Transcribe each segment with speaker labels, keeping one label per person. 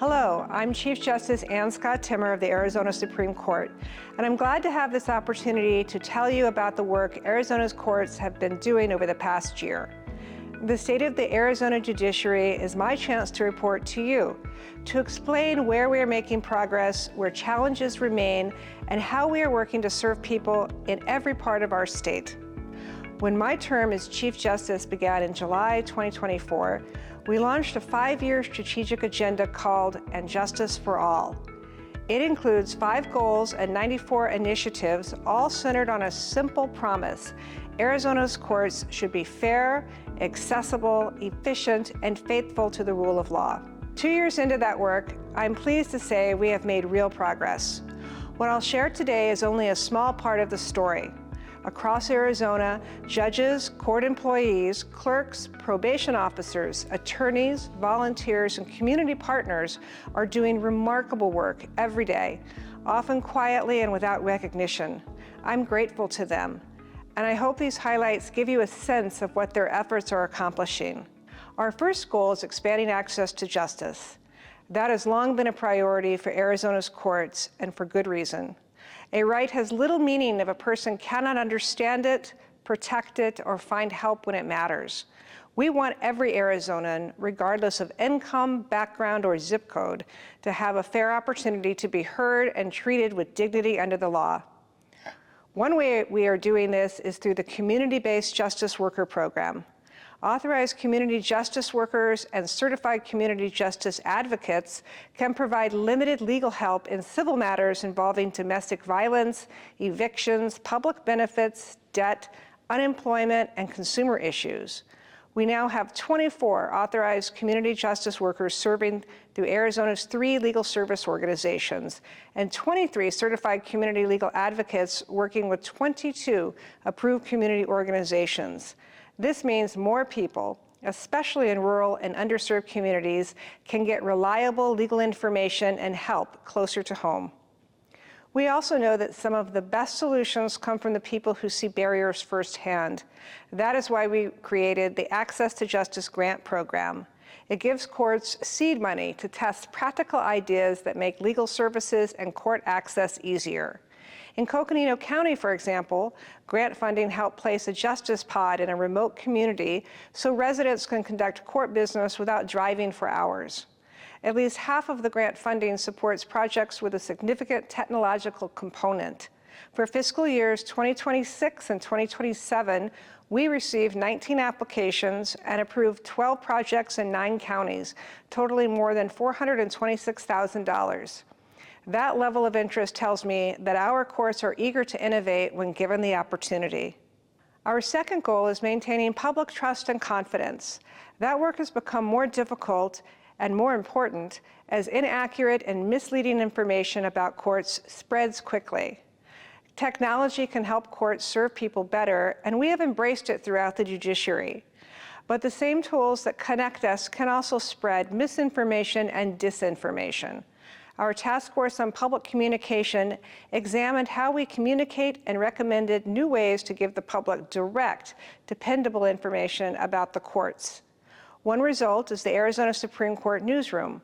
Speaker 1: Hello, I'm Chief Justice Ann Scott Timmer of the Arizona Supreme Court, and I'm glad to have this opportunity to tell you about the work Arizona's courts have been doing over the past year. The state of the Arizona Judiciary is my chance to report to you, to explain where we are making progress, where challenges remain, and how we are working to serve people in every part of our state. When my term as Chief Justice began in July 2024, we launched a 5-year strategic agenda called And Justice for All. It includes 5 goals and 94 initiatives, all centered on a simple promise: Arizona's courts should be fair, accessible, efficient, and faithful to the rule of law. 2 years into that work, I'm pleased to say we have made real progress. What I'll share today is only a small part of the story. Across Arizona, judges, court employees, clerks, probation officers, attorneys, volunteers, and community partners are doing remarkable work every day, often quietly and without recognition. I'm grateful to them, and I hope these highlights give you a sense of what their efforts are accomplishing. Our first goal is expanding access to justice. That has long been a priority for Arizona's courts, and for good reason. A right has little meaning if a person cannot understand it, protect it, or find help when it matters. We want every Arizonan, regardless of income, background, or zip code, to have a fair opportunity to be heard and treated with dignity under the law. One way we are doing this is through the Community-Based Justice Worker Program. Authorized community justice workers and certified community justice advocates can provide limited legal help in civil matters involving domestic violence, evictions, public benefits, debt, unemployment, and consumer issues. We now have 24 authorized community justice workers serving through Arizona's 3 legal service organizations, and 23 certified community legal advocates working with 22 approved community organizations. This means more people, especially in rural and underserved communities, can get reliable legal information and help closer to home. We also know that some of the best solutions come from the people who see barriers firsthand. That is why we created the Access to Justice Grant Program. It gives courts seed money to test practical ideas that make legal services and court access easier. In Coconino County, for example, grant funding helped place a justice pod in a remote community so residents can conduct court business without driving for hours. At least half of the grant funding supports projects with a significant technological component. For fiscal years 2026 and 2027, we received 19 applications and approved 12 projects in 9 counties, totaling more than $426,000. That level of interest tells me that our courts are eager to innovate when given the opportunity. Our second goal is maintaining public trust and confidence. That work has become more difficult and more important as inaccurate and misleading information about courts spreads quickly. Technology can help courts serve people better, and we have embraced it throughout the judiciary. But the same tools that connect us can also spread misinformation and disinformation. Our task force on public communication examined how we communicate and recommended new ways to give the public direct, dependable information about the courts. One result is the Arizona Supreme Court Newsroom.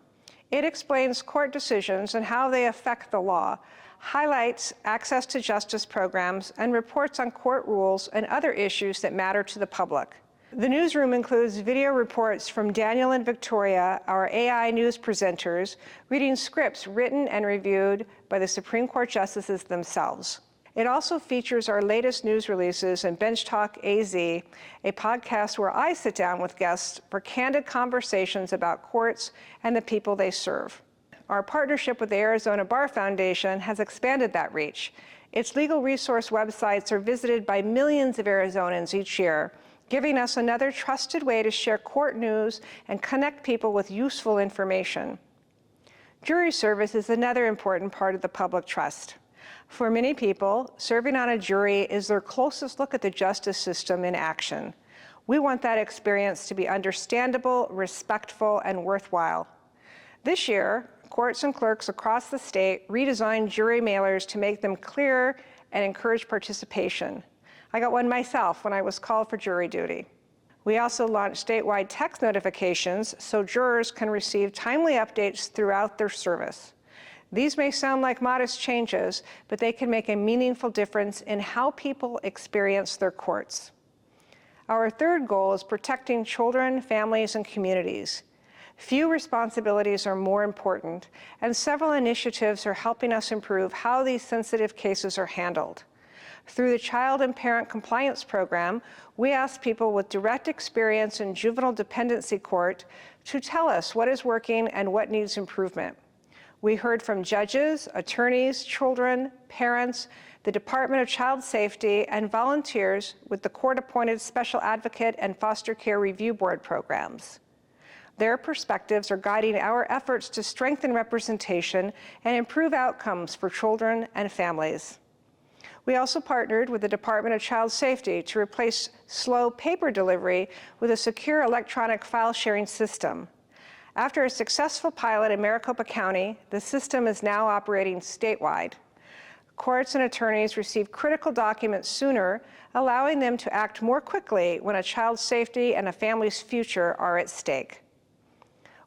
Speaker 1: It explains court decisions and how they affect the law, highlights access to justice programs, and reports on court rules and other issues that matter to the public. The newsroom includes video reports from Daniel and Victoria, our AI news presenters, reading scripts written and reviewed by the Supreme Court justices themselves. It also features our latest news releases and Bench Talk AZ, a podcast where I sit down with guests for candid conversations about courts and the people they serve. Our partnership with the Arizona Bar Foundation has expanded that reach. Its legal resource websites are visited by millions of Arizonans each year, giving us another trusted way to share court news and connect people with useful information. Jury service is another important part of the public trust. For many people, serving on a jury is their closest look at the justice system in action. We want that experience to be understandable, respectful, and worthwhile. This year, courts and clerks across the state redesigned jury mailers to make them clearer and encourage participation. I got one myself when I was called for jury duty. We also launched statewide text notifications so jurors can receive timely updates throughout their service. These may sound like modest changes, but they can make a meaningful difference in how people experience their courts. Our third goal is protecting children, families, and communities. Few responsibilities are more important, and several initiatives are helping us improve how these sensitive cases are handled. Through the Child and Parent Compliance Program, we ask people with direct experience in juvenile dependency court to tell us what is working and what needs improvement. We heard from judges, attorneys, children, parents, the Department of Child Safety, and volunteers with the court-appointed Special Advocate and Foster Care Review Board programs. Their perspectives are guiding our efforts to strengthen representation and improve outcomes for children and families. We also partnered with the Department of Child Safety to replace slow paper delivery with a secure electronic file sharing system. After a successful pilot in Maricopa County, the system is now operating statewide. Courts and attorneys receive critical documents sooner, allowing them to act more quickly when a child's safety and a family's future are at stake.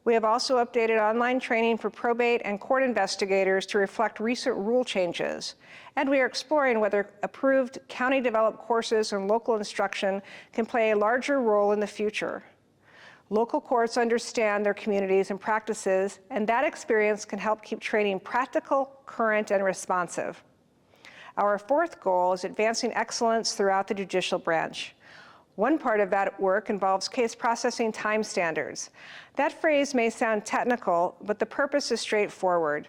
Speaker 1: We have also updated online training for probate and court investigators to reflect recent rule changes, and we are exploring whether approved county-developed courses and local instruction can play a larger role in the future. Local courts understand their communities and practices, and that experience can help keep training practical, current, and responsive. Our fourth goal is advancing excellence throughout the judicial branch. One part of that work involves case processing time standards. That phrase may sound technical, but the purpose is straightforward.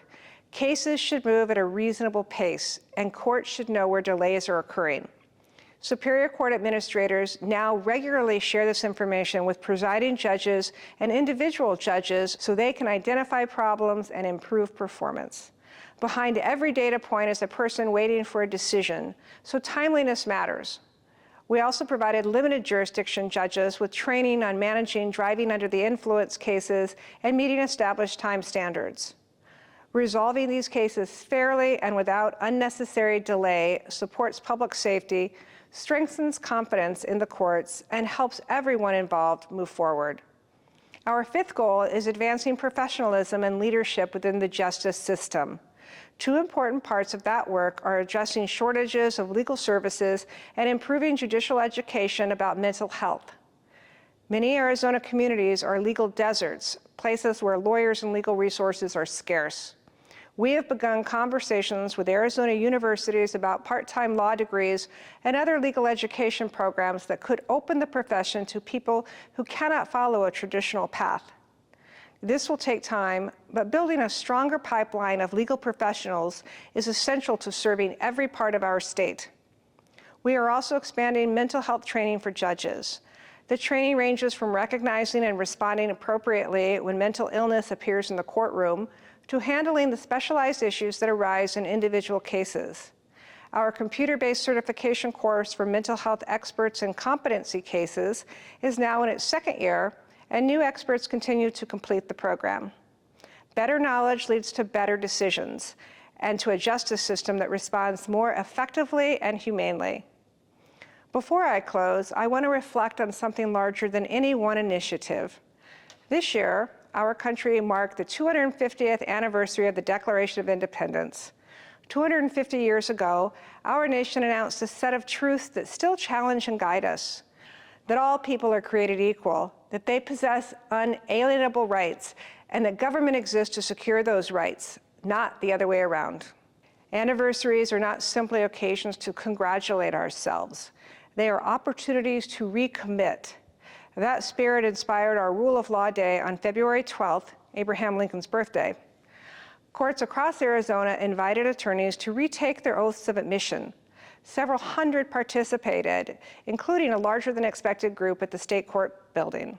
Speaker 1: Cases should move at a reasonable pace, and courts should know where delays are occurring. Superior Court administrators now regularly share this information with presiding judges and individual judges so they can identify problems and improve performance. Behind every data point is a person waiting for a decision, so timeliness matters. We also provided limited jurisdiction judges with training on managing driving under the influence cases and meeting established time standards. Resolving these cases fairly and without unnecessary delay supports public safety, strengthens confidence in the courts, and helps everyone involved move forward. Our fifth goal is advancing professionalism and leadership within the justice system. Two important parts of that work are addressing shortages of legal services and improving judicial education about mental health. Many Arizona communities are legal deserts, places where lawyers and legal resources are scarce. We have begun conversations with Arizona universities about part-time law degrees and other legal education programs that could open the profession to people who cannot follow a traditional path. This will take time, but building a stronger pipeline of legal professionals is essential to serving every part of our state. We are also expanding mental health training for judges. The training ranges from recognizing and responding appropriately when mental illness appears in the courtroom to handling the specialized issues that arise in individual cases. Our computer-based certification course for mental health experts in competency cases is now in its second year, and new experts continue to complete the program. Better knowledge leads to better decisions and to a justice system that responds more effectively and humanely. Before I close, I want to reflect on something larger than any one initiative. This year, our country marked the 250th anniversary of the Declaration of Independence. 250 years ago, our nation announced a set of truths that still challenge and guide us. That all people are created equal, that they possess unalienable rights, and that government exists to secure those rights, not the other way around. Anniversaries are not simply occasions to congratulate ourselves. They are opportunities to recommit. That spirit inspired our Rule of Law Day on February 12th, Abraham Lincoln's birthday. Courts across Arizona invited attorneys to retake their oaths of admission. Several hundred participated, including a larger than expected group at the state court building.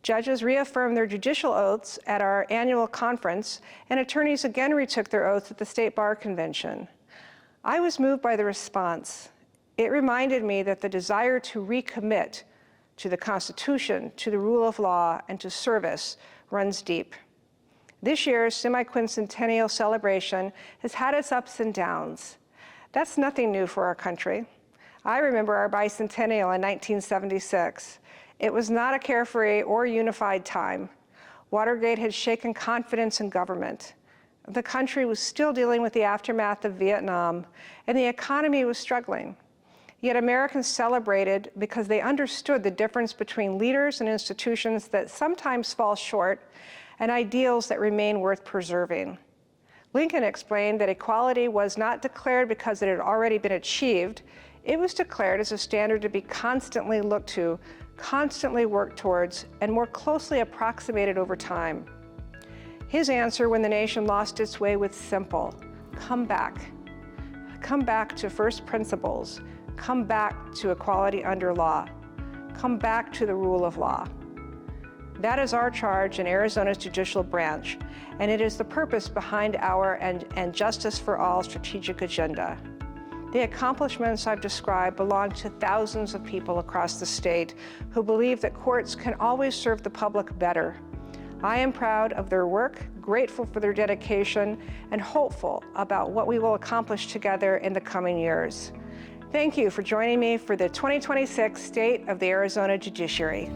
Speaker 1: Judges reaffirmed their judicial oaths at our annual conference, and attorneys again retook their oaths at the State Bar Convention. I was moved by the response. It reminded me that the desire to recommit to the Constitution, to the rule of law, and to service runs deep. This year's semi-quincentennial celebration has had its ups and downs. That's nothing new for our country. I remember our bicentennial in 1976. It was not a carefree or unified time. Watergate had shaken confidence in government. The country was still dealing with the aftermath of Vietnam, and the economy was struggling. Yet Americans celebrated because they understood the difference between leaders and institutions that sometimes fall short and ideals that remain worth preserving. Lincoln explained that equality was not declared because it had already been achieved. It was declared as a standard to be constantly looked to, constantly worked towards, and more closely approximated over time. His answer when the nation lost its way was simple: come back. Come back to first principles. Come back to equality under law. Come back to the rule of law. That is our charge in Arizona's judicial branch, and it is the purpose behind our and Justice for All strategic agenda. The accomplishments I've described belong to thousands of people across the state who believe that courts can always serve the public better. I am proud of their work, grateful for their dedication, and hopeful about what we will accomplish together in the coming years. Thank you for joining me for the 2026 State of the Arizona Judiciary.